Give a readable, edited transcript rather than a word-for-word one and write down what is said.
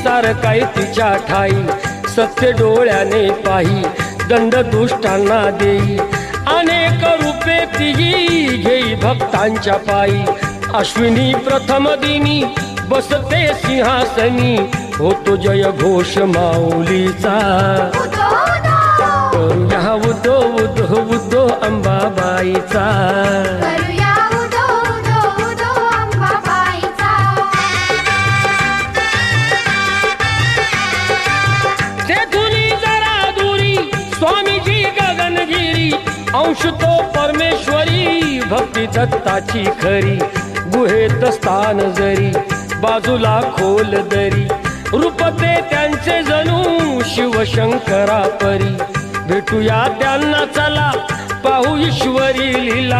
सारखाय तिच्या ठाई सत्य डोळ्याने पाही दंड दुष्टांना देई अनेक रूपे तिही घेई भक्तांच्या पायी अश्विनी प्रथम दिनी बसते सिंहासनी होतो जय घोष माऊलीचा करूया उदो उदो उदो अंबाबाईचा स्वामीजी गगनगिरी अंश तो परमेश्वरी भक्ती दत्ताची खरी गुहेत स्थान जरी बाजूला खोल दरी रूपते त्यांचे जणू शिवशंकरा परी भेटूया त्यांना चला पाहू ईश्वरी लीला।